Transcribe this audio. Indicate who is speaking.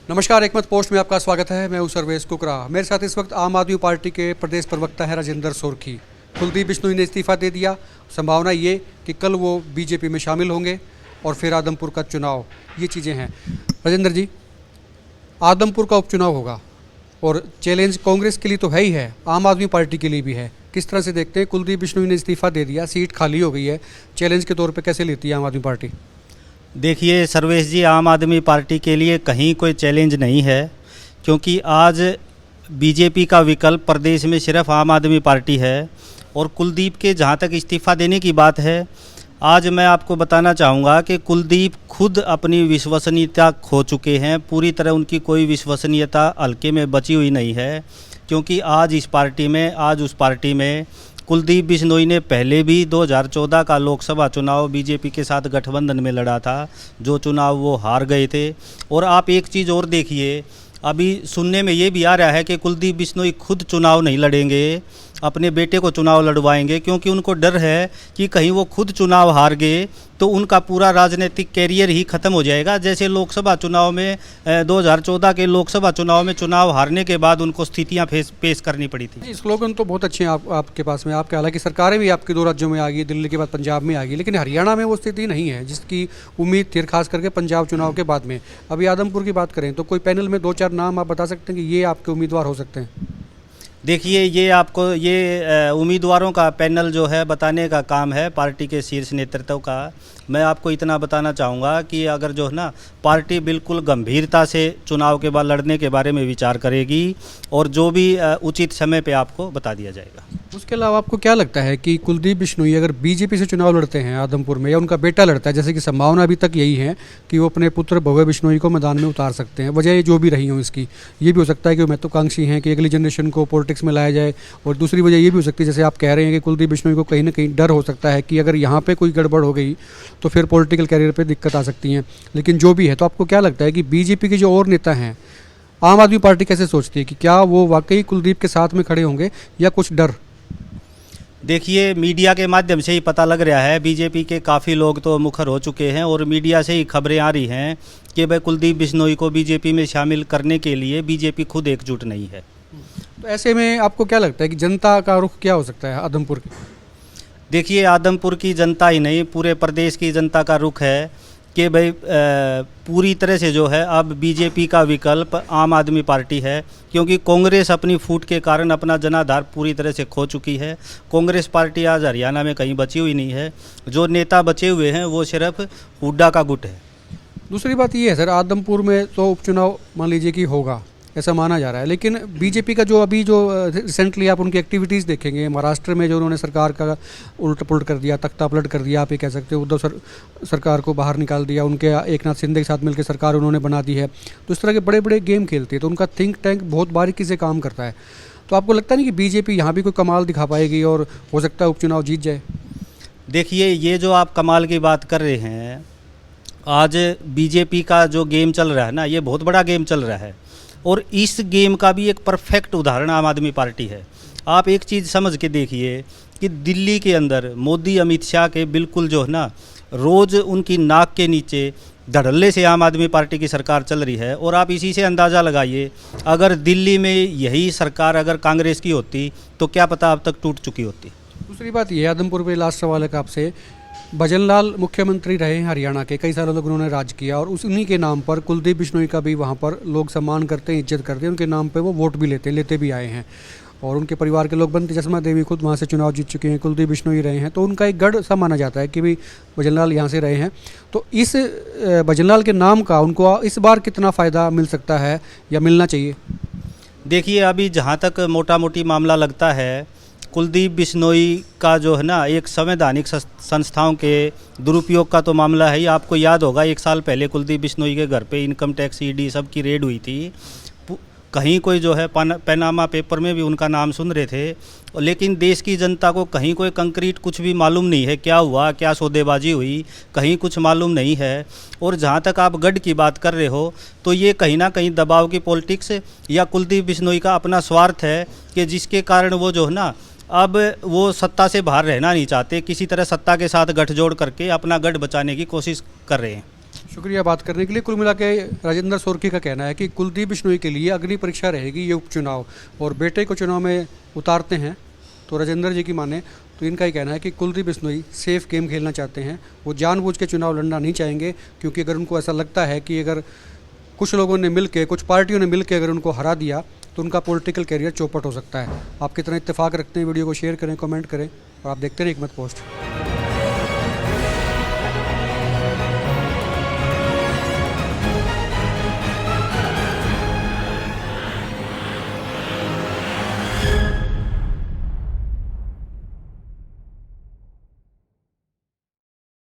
Speaker 1: नमस्कार, एकमत पोस्ट में आपका स्वागत है। मैं हूं सर्वेश कुकरा। मेरे साथ इस वक्त आम आदमी पार्टी के प्रदेश प्रवक्ता है राजेंद्र सोरखी। कुलदीप बिश्नोई ने इस्तीफा दे दिया। संभावना ये कि कल वो बीजेपी में शामिल होंगे और फिर आदमपुर का चुनाव, ये चीज़ें हैं। राजेंद्र जी, आदमपुर का उपचुनाव होगा और चैलेंज कांग्रेस के लिए तो है ही है, आम आदमी पार्टी के लिए भी है। किस तरह से देखते हैं? कुलदीप बिश्नोई ने इस्तीफा दे दिया, सीट खाली हो गई है, चैलेंज के तौर पर कैसे लेती है आम आदमी पार्टी?
Speaker 2: देखिए सर्वेश जी, आम आदमी पार्टी के लिए कहीं कोई चैलेंज नहीं है, क्योंकि आज बीजेपी का विकल्प प्रदेश में सिर्फ आम आदमी पार्टी है। और कुलदीप के जहां तक इस्तीफ़ा देने की बात है, आज मैं आपको बताना चाहूँगा कि कुलदीप खुद अपनी विश्वसनीयता खो चुके हैं। पूरी तरह उनकी कोई विश्वसनीयता हल्के में बची हुई नहीं है, क्योंकि आज इस पार्टी में, आज उस पार्टी में कुलदीप बिश्नोई ने पहले भी 2014 का लोकसभा चुनाव बीजेपी के साथ गठबंधन में लड़ा था, जो चुनाव वो हार गए थे। और आप एक चीज़ और देखिए, अभी सुनने में ये भी आ रहा है कि कुलदीप बिश्नोई खुद चुनाव नहीं लड़ेंगे, अपने बेटे को चुनाव लड़वाएंगे, क्योंकि उनको डर है कि कहीं वो खुद चुनाव हार गए तो उनका पूरा राजनीतिक कैरियर ही ख़त्म हो जाएगा। जैसे लोकसभा चुनाव में 2014 के लोकसभा चुनाव में चुनाव हारने के बाद उनको स्थितियां पेश करनी पड़ी थी।
Speaker 1: स्लोगन तो बहुत अच्छे हैं आपके पास में। आपके हालांकि सरकारें भी आपके 2 राज्यों में आ गई, दिल्ली के बाद पंजाब में आ गई, लेकिन हरियाणा में वो स्थिति नहीं है जिसकी उम्मीद थी, खास करके पंजाब चुनाव के बाद में। अभी आदमपुर की बात करें तो कोई पैनल में 2-4 नाम आप बता सकते हैं कि ये आपके उम्मीदवार हो सकते हैं?
Speaker 2: देखिए, ये आपको ये उम्मीदवारों का पैनल जो है बताने का काम है पार्टी के शीर्ष नेतृत्व का। मैं आपको इतना बताना चाहूँगा कि अगर जो है ना, पार्टी बिल्कुल गंभीरता से चुनाव के बाद लड़ने के बारे में विचार करेगी और जो भी उचित समय पे आपको बता दिया जाएगा।
Speaker 1: उसके अलावा आपको क्या लगता है कि कुलदीप बिश्नोई अगर बीजेपी से चुनाव लड़ते हैं आदमपुर में, या उनका बेटा लड़ता है, जैसे कि संभावना अभी तक यही है कि वो अपने पुत्र भव्य बिश्नोई को मैदान में उतार सकते हैं, वजह जो भी रही हो इसकी, ये भी हो सकता है कि वो महत्वाकांक्षी हैं कि अगली जनरेशन को पॉलिटिक्स में लाया जाए, और दूसरी वजह ये भी हो सकती है, जैसे आप कह रहे हैं कि कुलदीप बिश्नोई को कहीं ना कहीं डर हो सकता है कि अगर यहाँ पर कोई गड़बड़ हो गई तो फिर पॉलिटिकल कैरियर पर दिक्कत आ सकती है। लेकिन जो भी है, तो आपको क्या लगता है कि बीजेपी के जो और नेता हैं, आम आदमी पार्टी कैसे सोचती है कि क्या वो वाकई कुलदीप के साथ में खड़े होंगे या कुछ डर?
Speaker 2: देखिए, मीडिया के माध्यम से ही पता लग रहा है, बीजेपी के काफ़ी लोग तो मुखर हो चुके हैं और मीडिया से ही खबरें आ रही हैं कि भाई कुलदीप बिश्नोई को बीजेपी में शामिल करने के लिए बीजेपी खुद एकजुट नहीं है।
Speaker 1: तो ऐसे में आपको क्या लगता है कि जनता का रुख क्या हो सकता है आदमपुर की?
Speaker 2: देखिए, आदमपुर की जनता ही नहीं, पूरे प्रदेश की जनता का रुख है कि भाई पूरी तरह से जो है अब बीजेपी का विकल्प आम आदमी पार्टी है, क्योंकि कांग्रेस अपनी फूट के कारण अपना जनाधार पूरी तरह से खो चुकी है। कांग्रेस पार्टी आज हरियाणा में कहीं बची हुई नहीं है। जो नेता बचे हुए हैं वो सिर्फ हुड्डा का गुट है।
Speaker 1: दूसरी बात ये है सर, आदमपुर में तो उपचुनाव मान लीजिए कि होगा, ऐसा माना जा रहा है, लेकिन बीजेपी का जो अभी जो रिसेंटली आप उनकी एक्टिविटीज़ देखेंगे, महाराष्ट्र में जो उन्होंने सरकार का उलट पुलट कर दिया, तख्ता पलट कर दिया, आप ये कह सकते हो, उद्धव सरकार को बाहर निकाल दिया, उनके एकनाथ शिंदे के साथ मिलकर सरकार उन्होंने बना दी है, तो इस तरह के बड़े बड़े गेम खेलती है, तो उनका थिंक टैंक बहुत बारीकी से काम करता है। तो आपको लगता नहीं कि बीजेपी यहाँ भी कोई कमाल दिखा पाएगी और हो सकता है उपचुनाव जीत जाए?
Speaker 2: देखिए, ये जो आप कमाल की बात कर रहे हैं, आज बीजेपी का जो गेम चल रहा है ना, ये बहुत बड़ा गेम चल रहा है, और इस गेम का भी एक परफेक्ट उदाहरण आम आदमी पार्टी है। आप एक चीज़ समझ के देखिए कि दिल्ली के अंदर मोदी अमित शाह के बिल्कुल जो है ना, रोज़ उनकी नाक के नीचे धड़ल्ले से आम आदमी पार्टी की सरकार चल रही है। और आप इसी से अंदाज़ा लगाइए, अगर दिल्ली में यही सरकार अगर कांग्रेस की होती तो क्या पता अब तक टूट चुकी होती।
Speaker 1: दूसरी बात ये, आदमपुर में लास्ट सवाल है आपसे, भजनलाल मुख्यमंत्री रहे हैं हरियाणा के, कई सालों तक उन्होंने राज किया, और उन्हीं के नाम पर कुलदीप बिश्नोई का भी वहाँ पर लोग सम्मान करते हैं, इज्जत करते हैं, उनके नाम पे वो वोट भी लेते भी आए हैं, और उनके परिवार के लोग, बनते चश्मा देवी खुद वहाँ से चुनाव जीत चुके हैं, कुलदीप बिश्नोई रहे हैं, तो उनका एक गढ़ सा माना जाता है कि भाई भजनलाल यहाँ से रहे हैं। तो इस भजनलाल के नाम का उनको इस बार कितना फ़ायदा मिल सकता है या मिलना चाहिए?
Speaker 2: देखिए, अभी जहाँ तक मोटा मोटी मामला लगता है, कुलदीप बिश्नोई का जो है ना, एक संवैधानिक संस्थाओं के दुरुपयोग का तो मामला है ही। आपको याद होगा, 1 साल पहले कुलदीप बिश्नोई के घर पे इनकम टैक्स, ईडी सब की रेड हुई थी। कहीं कोई जो है पनामा पेपर में भी उनका नाम सुन रहे थे, लेकिन देश की जनता को कहीं कोई कंक्रीट कुछ भी मालूम नहीं है, क्या हुआ, क्या सौदेबाजी हुई, कहीं कुछ मालूम नहीं है। और जहाँ तक आप गढ़ की बात कर रहे हो, तो ये कहीं ना कहीं दबाव की पॉलिटिक्स या कुलदीप बिश्नोई का अपना स्वार्थ है कि जिसके कारण वो जो है ना, अब वो सत्ता से बाहर रहना नहीं चाहते, किसी तरह सत्ता के साथ गठजोड़ करके अपना गढ़ बचाने की कोशिश कर रहे हैं।
Speaker 1: शुक्रिया बात करने के लिए। कुल मिला के राजेंद्र सोरकी का कहना है कि कुलदीप बिश्नोई के लिए अग्नि परीक्षा रहेगी ये उपचुनाव, और बेटे को चुनाव में उतारते हैं तो राजेंद्र जी की माने तो इनका ही कहना है कि कुलदीप बिश्नोई सेफ गेम खेलना चाहते हैं। वो जानबूझ के चुनाव लड़ना नहीं चाहेंगे, क्योंकि अगर उनको ऐसा लगता है कि अगर कुछ लोगों ने मिल के, कुछ पार्टियों ने मिल के अगर उनको हरा दिया तो उनका पॉलिटिकल कैरियर चौपट हो सकता है। आप कितना इत्तेफाक रखते हैं, वीडियो को शेयर करें, कमेंट करें, और आप देखते रहें हिकमत पोस्ट।